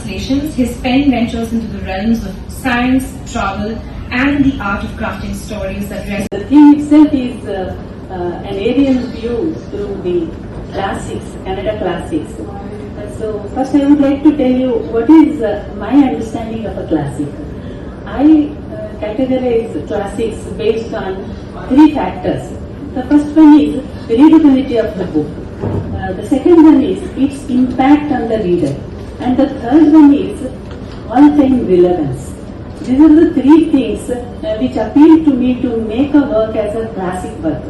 translations, his pen ventures into the realms of science, travel, and the art of crafting stories that resonate. The theme itself is an aerial view through the classics, Kannada Classics. So first I would like to tell you what is my understanding of a classic. I categorize classics based on three factors. The first one is readability of the book. The second one is its impact on the reader. And the third one is all-time relevance. These are the three things which appeal to me to make a work as a classic work.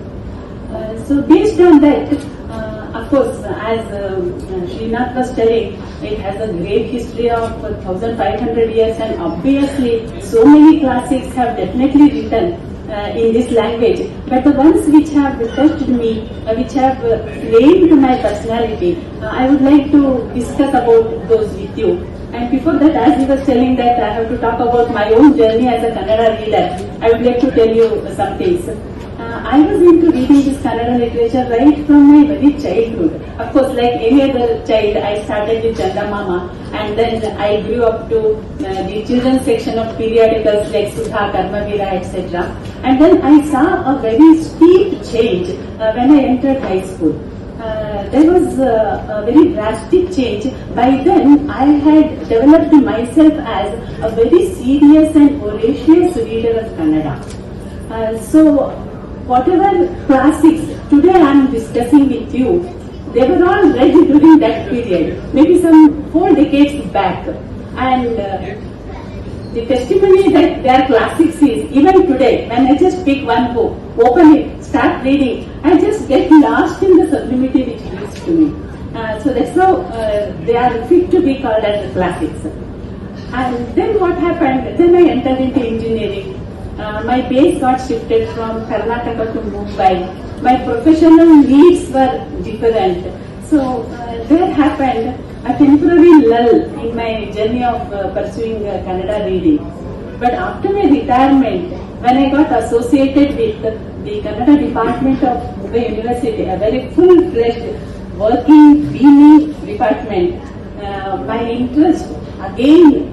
So based on that, of course, as Srinath was telling, it has a great history of 1500 years, and obviously so many classics have definitely written in this language. But the ones which have touched me, which have claimed my personality, I would like to discuss about those with you. And before that, as he was telling that I have to talk about my own journey as a Kannada reader, I would like to tell you some things. I was into reading this Kannada literature right from my very childhood. Of course, like any other child, I started with Chandamama, and then I grew up to the children's section of periodicals like Sudha, Karmavira, etc. And then I saw a very steep change when I entered high school. There was a very drastic change. By then, I had developed myself as a very serious and voracious reader of Kannada. So, whatever classics today I am discussing with you, they were all read during that period, maybe some 4 decades back. And the testimony that they are classics is, even today, when I just pick one book, open it, start reading, I just get lost in the sublimity which reads to me. So that's how they are fit to be called as the classics. And then what happened? Then I entered into engineering. My base got shifted from Karnataka to Mumbai. My professional needs were different. So there happened a temporary lull in my journey of pursuing Kannada reading. But after my retirement, when I got associated with the Kannada department of Mumbai University, a very full-fledged working, beaming department, my interest again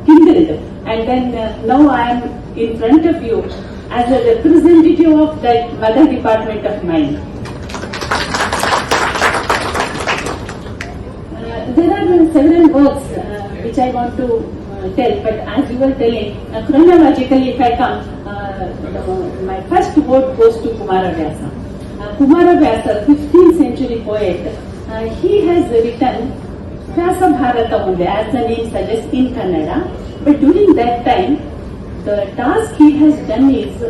kindled. And then now I am in front of you as a representative of that mother department of mine. There are several works which I want to tell, but as you were telling, chronologically if I come, my first vote goes to Kumara Vyasa. Kumara Vyasa, 15th century poet, he has written Vyasa Bharata only, as the name suggests, in Kannada. But during that time, the task he has done is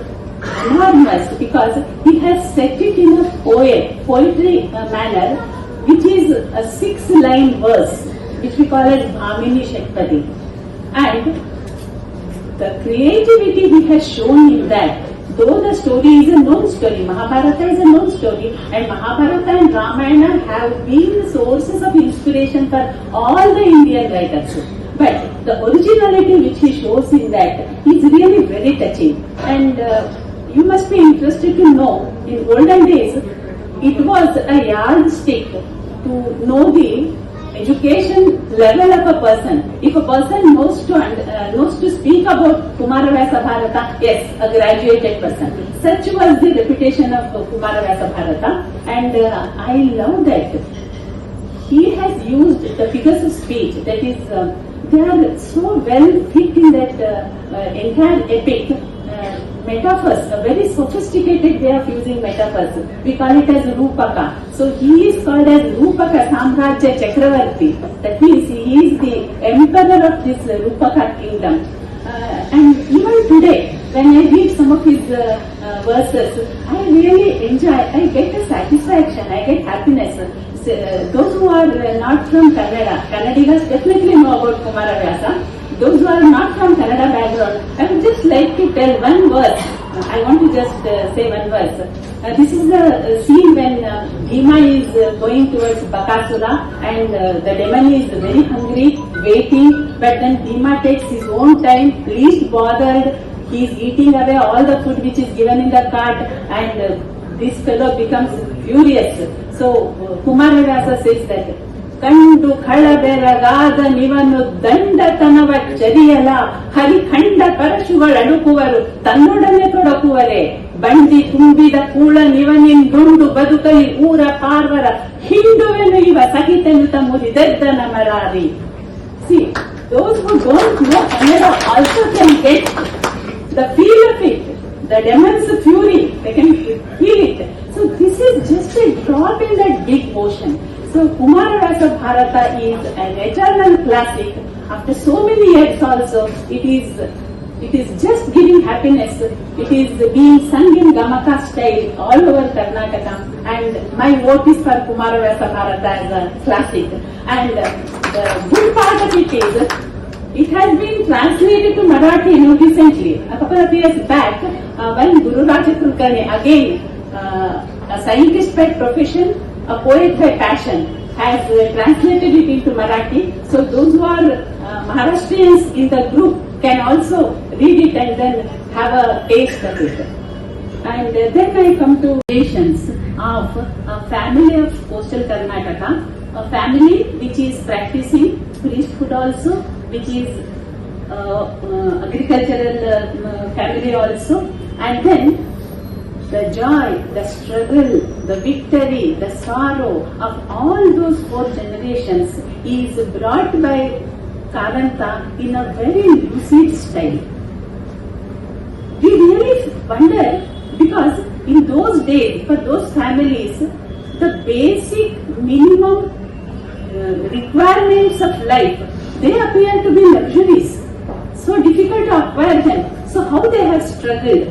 enormous because he has set it in a poetry manner, which is a 6-line verse, which we call as Bhamini Shakpati. And the creativity he has shown in that, though the story is a known story, Mahabharata is a known story, and Mahabharata and Ramayana have been sources of inspiration for all the Indian writers. But the originality which he shows in that is really very touching. And you must be interested to know, in olden days, it was a yardstick to know the education level of a person. If a person knows to speak about Kumara Vyasa Bharata, yes, a graduated person. Such was the reputation of Kumara Vyasa Bharata, and I love that he has used the figures of speech, that is, they are so well fit in that entire epic. Metaphors, a very sophisticated way of using metaphors. We call it as Rupaka. So he is called as Rupaka Samrajya Chakravarti. That means he is the emperor of this Rupaka kingdom. And even today, when I read some of his verses, I really enjoy, I get a satisfaction, I get happiness. Those who are not from Kannada, Kannadigas definitely know about Kumara Vyasa. Those who are not from Kannada background, I would just like to tell one verse. I want to just say one verse. This is the scene when Bhima is going towards Bakasura, and the demon is very hungry, waiting, but then Bhima takes his own time, least bothered. He is eating away all the food which is given in the cart, and this fellow becomes furious. So Kumara Vyasa says that ಕಂಡು ಕಳಬೆರಗಾದ ನಿವನು ದಂಡತನವ ಚರಿಯಲ ಹರಿಖಂಡ ಪರಶುಗಳಡುಕುವರು ತನ್ನೊಡನೆ ತೊಡಕುವರೆ ಬಂಡಿ ತುಂಬಿದ ಕೂಳ ನಿವನಿಂದುಂಡು ಬದುಕಲಿ ಊರ ಪಾರ್ವರ ಹಿಂಡುವೆನು ಇವ ಸಹಿತೆನುತ ಮುರಿದೆದ್ದನ ಮರಾರಿ. See, those who don't know Kannada also can get the feel of it, the demon's fury, they can feel it. So this is just a drop in that big ocean. So Kumaravasa Bharata is an eternal classic. After so many years also, it is just giving happiness. It is being sung in Gamaka style all over Karnataka. And my vote is for Kumaravasa Bharata as a classic. And the good part of it is, it has been translated to Marathi recently. A couple of years back, when Guru Raja Kulkarni, again a scientist by profession, a poet by passion, has translated it into Marathi. So those who are Maharashtrians in the group can also read it and then have a taste of it. And then I come to relations of a family of coastal Karnataka, a family which is practicing priesthood also, which is agricultural family also, and then the joy, the struggle, the victory, the sorrow of all those 4 generations is brought by Karanta in a very lucid style. We really wonder, because in those days, for those families, the basic minimum requirements of life, they appear to be luxuries, so difficult to acquire them. So how they have struggled.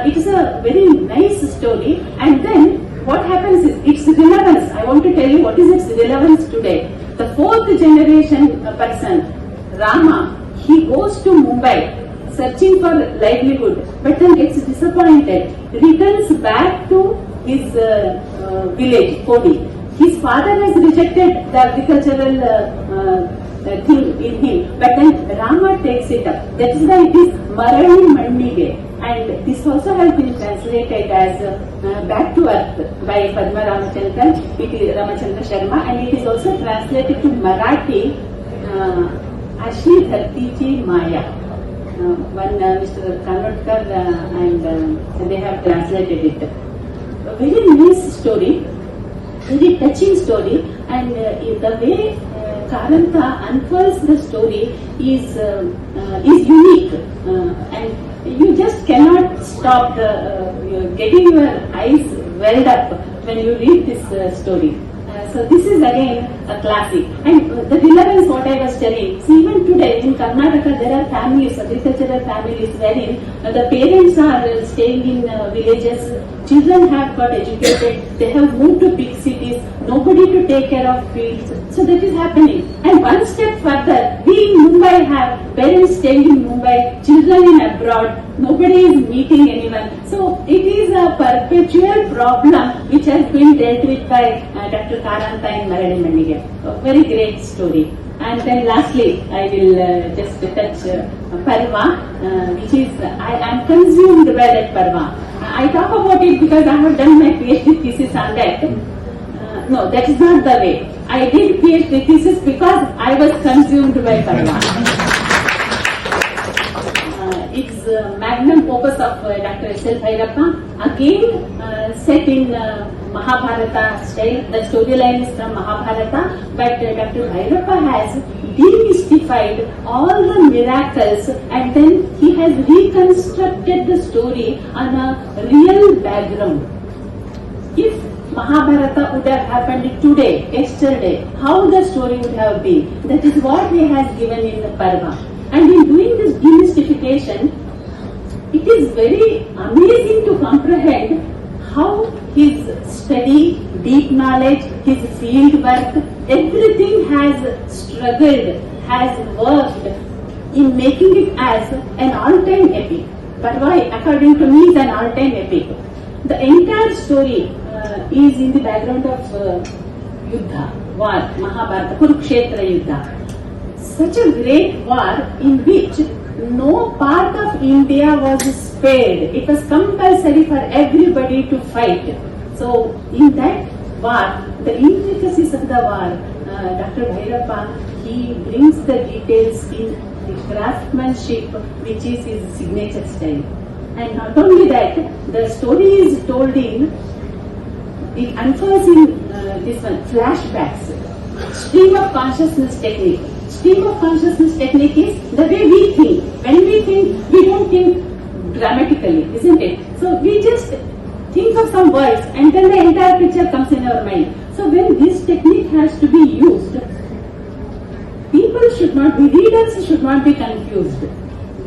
It is a very nice story. And then what happens is, its relevance, I want to tell you what is its relevance today. The 4th generation person, Rama, he goes to Mumbai searching for livelihood, but then gets disappointed, returns back to his village, Kodi. His father has rejected the agricultural thing in him, but then Rama takes it up. That is why it is Marani Mandige, and this also has been translated as Back to Earth by Padma Ramachandra Sharma, and it is also translated to Marathi Ashi Dhartichi Maya. One Mr. Kannada and they have translated it. A very nice story, very touching story, and the way Karanta unfurls the story is unique, and you just cannot stop getting your eyes welled up when you read this story. So this is again a classic, and the relevance what I was telling. See, even today in Karnataka there are families, agricultural families, wherein the parents are staying in villages, children have got educated, they have moved to big cities, nobody to take care of fields. So that is happening. And one step further, we in Mumbai have parents staying in Mumbai, children in abroad, nobody is meeting anyone. So it is a perpetual problem which has been dealt with by Dr. Karanta in Marani Mandige. A very great story. And then lastly, I will just touch Parva, which is, I am consumed by that Parva. I talk about it because I have done my PhD thesis on that. No, that is not the way. I did PhD thesis because I was consumed by Parva. It's magnum opus of Dr. S.L. Bhairappa, again set in Mahabharata style. The storyline is from Mahabharata, but Dr. Bhairappa has demystified all the miracles, and then he has reconstructed the story on a real background. If Mahabharata would have happened today, yesterday, how the story would have been, that is what he has given in the Parva. And in doing this demystification, it is very amazing to comprehend how his study, deep knowledge, his field work, everything has struggled, has worked in making it as an all-time epic. Parva, according to me, is an all-time epic. The entire story is in the background of Yuddha, war, Mahabharata, Kurukshetra Yuddha. Such a great war in which no part of India was spared. It was compulsory for everybody to fight. So in that war, the intricacies of the war, Dr. Bhairappa, he brings the details in the craftsmanship, which is his signature style. And not only that, the story is told in, it unfolds in this one, flashbacks, stream of consciousness technique. Stream of consciousness technique is the way we think. When we think, we don't think dramatically, isn't it? So we just think of some words and then the entire picture comes in our mind. So when this technique has to be used, readers should not be confused.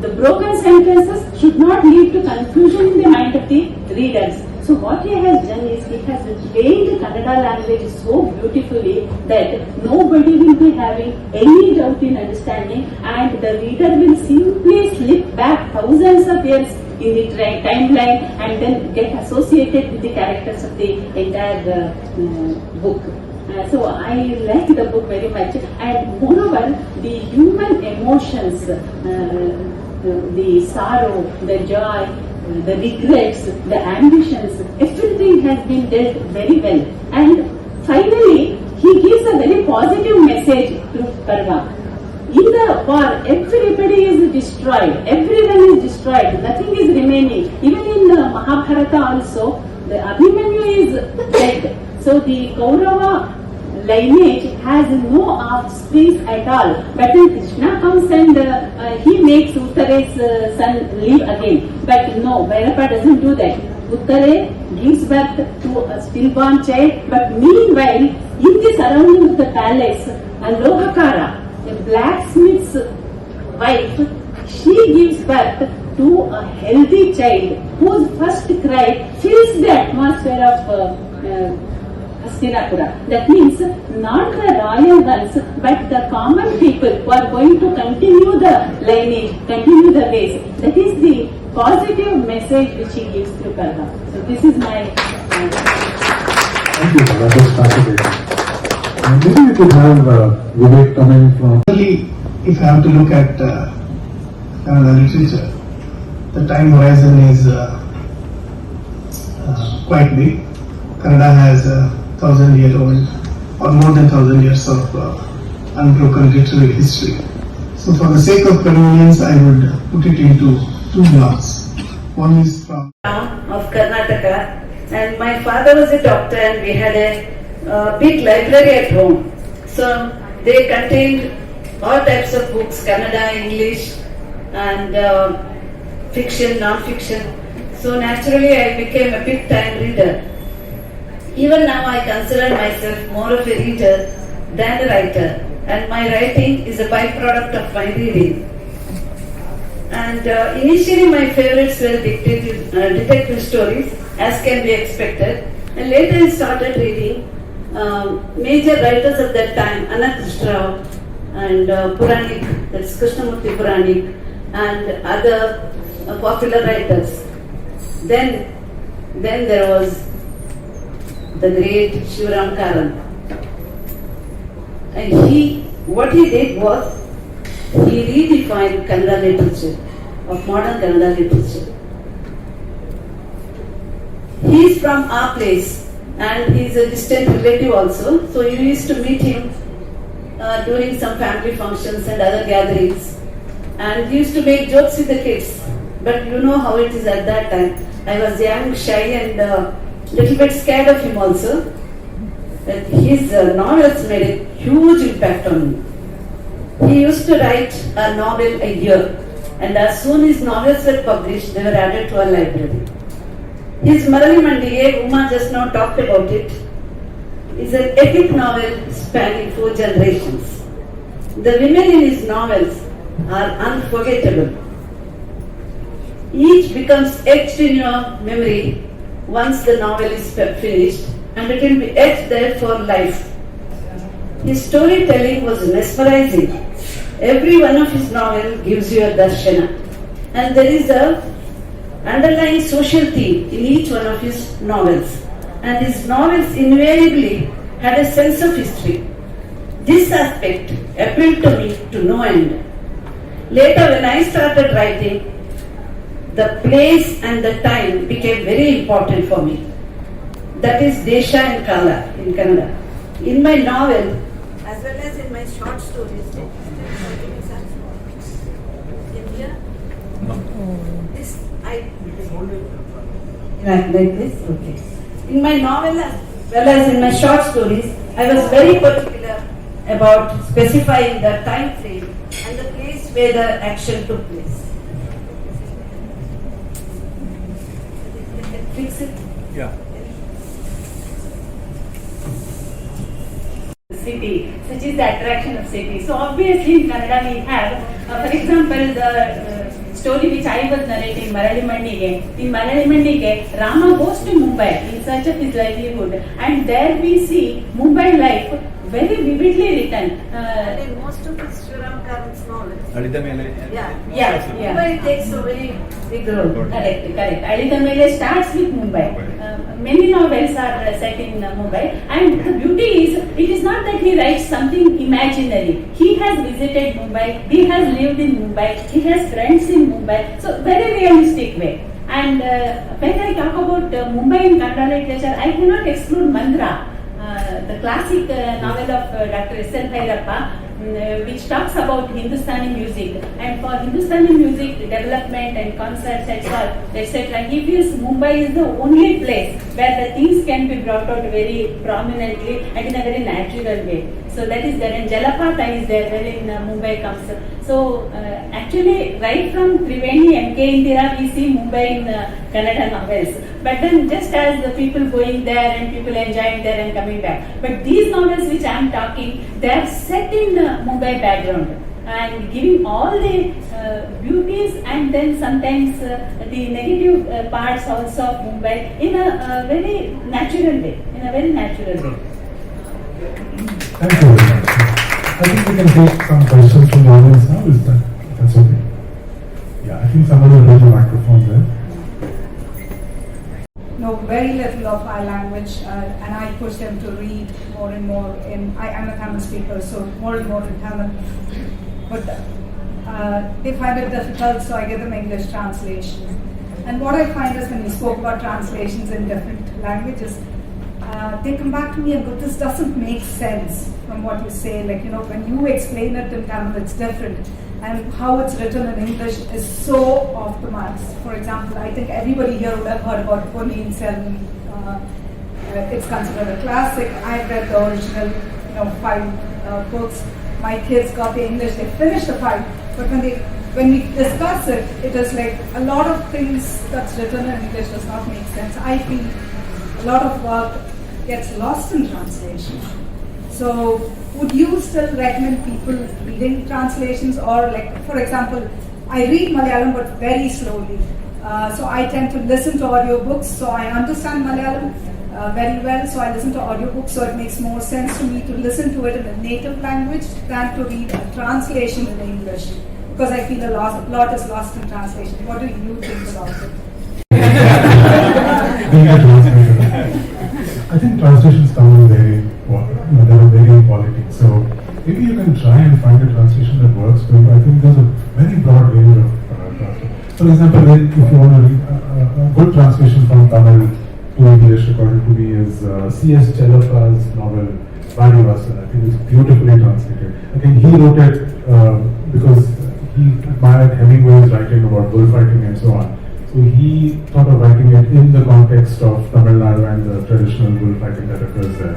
The broken sentences should not lead to confusion in the mind of the readers. So what he has done is he has explained the Kannada language so beautifully that nobody will be having any doubt in understanding, and the reader will simply slip back thousands of years in the timeline and then get associated with the characters of the entire book. So I like the book very much, and moreover the human emotions, the sorrow, the joy, the regrets, the ambitions, everything has been dealt very well. And finally, he gives a very positive message through Karva. In the war, everybody is destroyed, everyone is destroyed, nothing is remaining. Even in Mahabharata also, the Abhimanyu is dead. So the Kaurava lineage has no offspring at all. But when Krishna comes and he makes Uttare's son live again. But no, Bhairappa doesn't do that. Uttare gives birth to a stillborn child, but meanwhile, in the surrounding of the palace, a Lohakara, a blacksmith's wife, she gives birth to a healthy child whose first cry fills the atmosphere of Hastinapura. That means not the royal ones, but the common people who are going to continue the lineage, continue the race. That is the positive message which he gives through Karma. So this is my... Thank you, that was fascinating. Maybe we could have Vivek coming from... If I have to look at Kannada literature, the time horizon is quite big. Kannada has 1,000-year-old or more than 1,000 years of unbroken literary history. So for the sake of convenience, I would put it into two blocks. One is from of Karnataka, and my father was a doctor, and we had a big library at home. So they contained all types of books, Kannada, English, and fiction, non-fiction. So naturally I became a big time reader. Even now I consider myself more of a reader than a writer, and my writing is a byproduct of my reading. And initially my favorites were detective stories, as can be expected, and later I started reading major writers of that time, Anant Rao and Puranik, that's Krishnamurti Puranik, and other popular writers. Then there was the great Shivaram Karan. And what he did was, he redefined Kannada literature, of modern Kannada literature. He is from our place, and he is a distant relative also, so you used to meet him during some family functions and other gatherings, and he used to make jokes with the kids. But you know how it is at that time. I was young, shy, and little bit scared of him also. But his novels made a huge impact on me. He used to write a novel a year, and as soon as novels were published, they were added to our library. His Marali Mandige, Uma just now talked about it, is an epic novel spanning 4 generations. The women in his novels are unforgettable. Each becomes etched in your memory once the novel is finished, and it will be etched there for life. His storytelling was mesmerizing. Every one of his novels gives you a darshana, and there is a underlying social theme in each one of his novels, and his novels invariably had a sense of history. This aspect appealed to me to no end. Later, when I started writing, the place and the time became very important for me. That is Desha and Kala in Kannada. In my novel, as well as in my short stories. In here, this I like this. Okay. In my novel as well as in my short stories, I was very particular about specifying the time frame and the place where the action took place. Fix it. Yeah. City, such is the attraction of city. So obviously in Kannada we have, for example, the story which I was narrating, Marali Mandike. In Marali Mandike, Rama goes to Mumbai in search of his livelihood, and there we see Mumbai life very vividly written. And in most of his Shriram Karan's novels, Alida Mele. yeah. Mumbai takes a very big role. Correct. Alida Mele starts with Mumbai. Many novels are set in Mumbai, and the beauty is, it is not that he writes something imaginary. He has visited Mumbai, he has lived in Mumbai, he has friends in Mumbai, so very realistic way. And when I talk about Mumbai in Kannada literature, I cannot exclude Bandra, the classic novel of Dr. S.L. Bhairappa, which talks about Hindustani music, and for Hindustani music development and concerts etc. He feels Mumbai is the only place where the things can be brought out very prominently and in a very natural way. So that is there, and Jalapata is there wherein Mumbai comes. So actually right from Triveni, M.K. Indira, we see Mumbai in Kannada novels. But then just as the people going there and people enjoying there and coming back. But these novels which I am talking, they are set in Mumbai background and giving all the beauties and then sometimes the negative parts also of Mumbai in a very natural way. Thank you very much. I think we can take some questions from the audience now. Is that's okay? Yeah, I think somebody will hold the microphone there. Know very little of our language, and I push them to read more and more. I'm a Tamil speaker, so more and more in Tamil. But they find it difficult, so I give them English translations. And what I find is when we spoke about translations in different languages, they come back to me and go, this doesn't make sense from what you say. Like, when you explain it in Tamil, it's different. And how it's written in English is so off the marks. For example, I think everybody here would have heard about Ponniyin Selvan. It's considered a classic. I've read the original, 5 books. My kids got the English, they finished the 5. But when we discuss it, it is like a lot of things that's written in English does not make sense. I feel a lot of work gets lost in translation. So would you still recommend people reading translations, or like, for example, I read Malayalam but very slowly. So I tend to listen to audiobooks, so I understand Malayalam very well, so I listen to audiobooks, so it makes more sense to me to listen to it in the native language than to read a translation in English, because I feel a lot is lost in translation. What do you think about it? I think translations come in very, there are varying quality. So maybe you can try and find a translation that works for you. I think there's a very broad range of translations. For example, if you want to read a good translation from Tamil to English, according to me, is C.S. Chelappa's novel Varivasan. I think it's beautifully translated. Again, he wrote it because he admired Hemingway's writing about bullfighting and so on. So he thought of writing it in the context of Tamil Nadu and the traditional bullfighting that occurs there.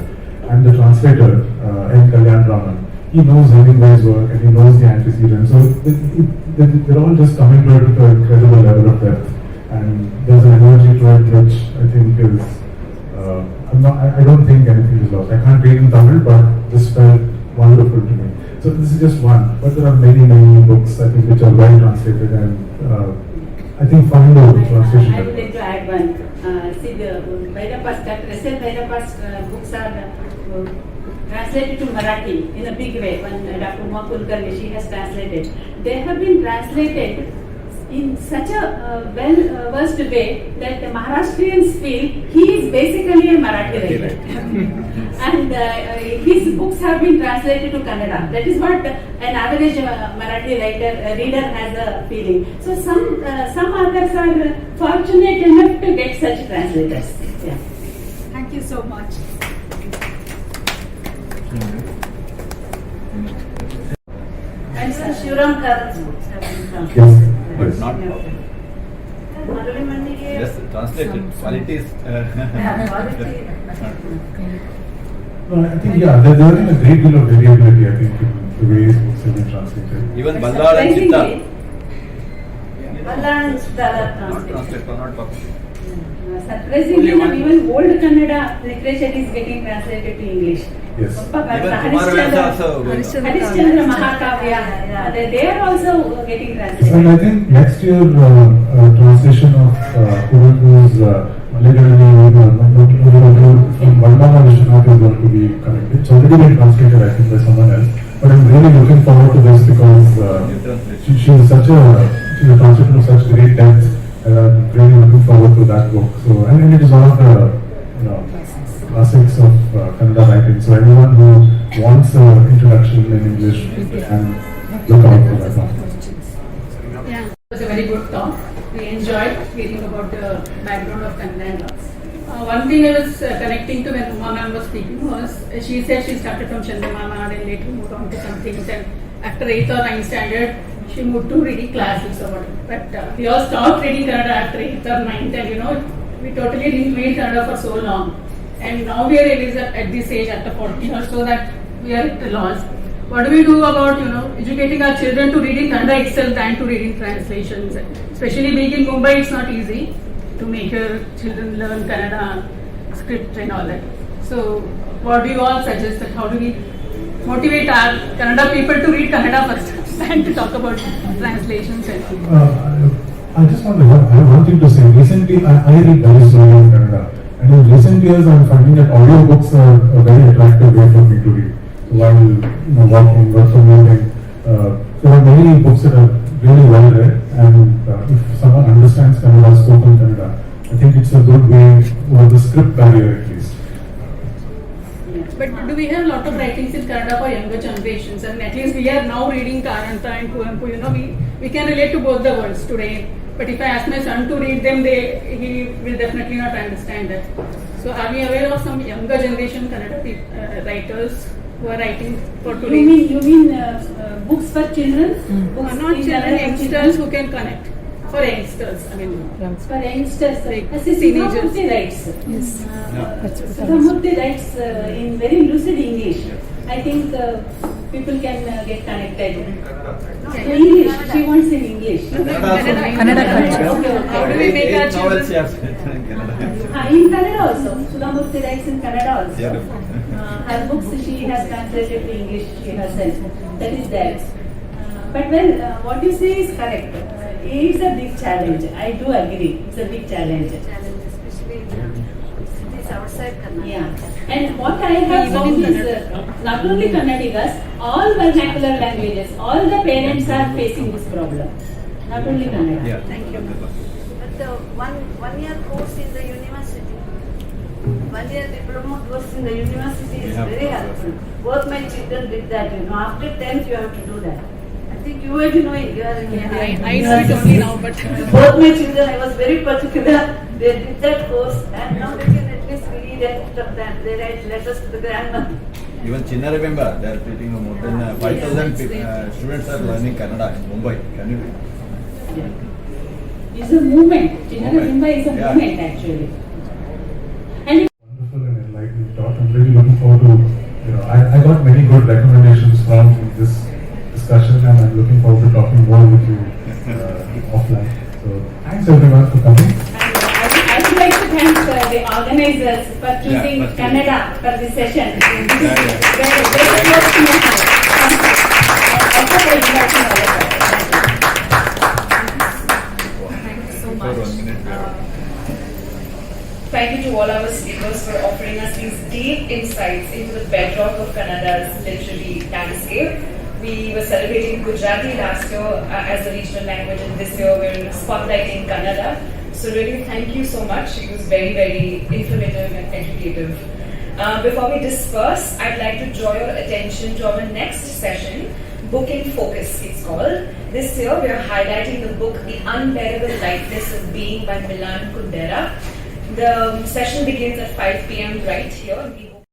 And the translator, N. Kalyan Raman, he knows Hemingway's work and he knows the antecedents. So they're all just coming to it with an incredible level of depth. And there's an energy to it which I think is, I don't think anything is lost. I can't read in Tamil, but this felt wonderful to me. So this is just one, but there are many books I think which are well translated, and I think find out the translation. I would like to add one. See, the Bhairappa's, Dr. S.L. Bhairappa's books are translated to Marathi in a big way. When Dr. Uma Kulkarni, she has translated. They have been translated in such a well-versed way that the Maharashtrians feel he is basically a Marathi writer. And his books have been translated to Kannada. That is what an average Marathi reader has a feeling. So some authors are fortunate enough to get such translators. Yeah. Thank you so much. Even Shivram Karan's books have been translated. Yes. But not Murali Mandige. just translated. Quality is. Quality. No, I think, yeah, there is a great deal of variability, I think, in the way his books have been translated. Even Bandra and Chitta. Bandra and Chitta are Not translated. translated, not published. Surprisingly, even old Kannada literature is getting translated to English. Yes. Even Kumarvyasa also going on. Harishchandra Mahakavya, they are also getting And translated. I think next year, translation of Kuruku's from Vardhana Vishwanath is going to be corrected. It's already been translated, I think, by someone else. But I'm really looking forward to this because she's a translator of such great depth. I'm really looking forward to that book. So, and it is one of the classics of Kannada writing. So everyone who wants an introduction in English can look out for that one. It was a very good talk. We enjoyed hearing about the background of Kannada. One thing I was connecting to when Uma ma'am was speaking was she said she started from Chandamama and later moved on to some things, and after 8th or 9th standard she moved to reading classics or whatever. But we all stopped reading Kannada after 8th or 9th, and we totally didn't read Kannada for so long. And now we are really at this age, after 40 or so, that we are at a loss. What do we do about educating our children to reading Kannada itself than to reading translations? Especially being in Mumbai, it's not easy to make your children learn Kannada script and all that. So, what do you all suggest? That how do we motivate our Kannada people to read Kannada first and to talk about translations? I just want to have one thing to say. Recently, I read very slowly in Kannada. And in recent years, I'm finding that audiobooks are a very attractive way for me to read. While walking or commuting, there are many books that are really well read, and if someone understands Kannada, spoken Kannada, I think it's a good way over the script barrier at least. But do we have a lot of writings in Kannada for younger generations? And at least we are now reading Karanta and Kuempu. We can relate to both the worlds today. But if I ask my son to read them, he will definitely not understand that. So are we aware of some younger generation Kannada writers who are writing for today? You mean books for children? Books Not in children, Kannada for youngsters who can connect. For youngsters, I mean. For youngsters, Like Sudhamurti teenagers. writes. Sudhamurti writes in very lucid English. I think people can get connected. English, she wants in English. Kannada culture. How do we make our Novels children? you have in Kannada. In Kannada also. Sudhamurti writes in Kannada also. Yeah. Her books she has translated to English she herself. That is there. But well, what you say is correct. It's a big challenge. I do agree. It's a big challenge. Especially in cities outside Kannada. Yeah. And what I have found is not only Kannadigas, all vernacular languages, all the parents are facing this problem. Not only Kannada. Yeah. Thank you. But the one-year course in the university, 1 year diploma course in the university is Yeah. very helpful. Both my children did that. After 10th you have to do that. I think you were doing. You are in I know it only now, but both my children, I was very particular. They did that course, and now they can at least read and stuff that. They write letters to the grandmother. Even Chinna, remember, they are teaching more than 5,000 students are learning Kannada in Mumbai. Can you? It's a movement. Kannada Movement. is a Yeah. movement actually. And Wonderful and enlightening talk. I'm really looking forward to, I got many good recommendations from this discussion, and I'm looking forward to talking more with you offline. So thanks everyone for coming. I would like to thank the organizers for choosing Yeah, Kannada for this session. This is Yeah. very close to my heart. And also for inviting all of us. Thank you so For much. 1 minute. Thank you to all our speakers for offering us these deep insights into the bedrock of Kannada's literary landscape. We were celebrating Gujarati last year as a regional language, and this year we're spotlighting Kannada. So really thank you so much. It was very, very informative and educative. Before we disperse, I'd like to draw your attention to our next session, Book in Focus it's called. This year we are highlighting the book The Unbearable Lightness of Being by Milan Kundera. The session begins at 5 p.m. right here. We hope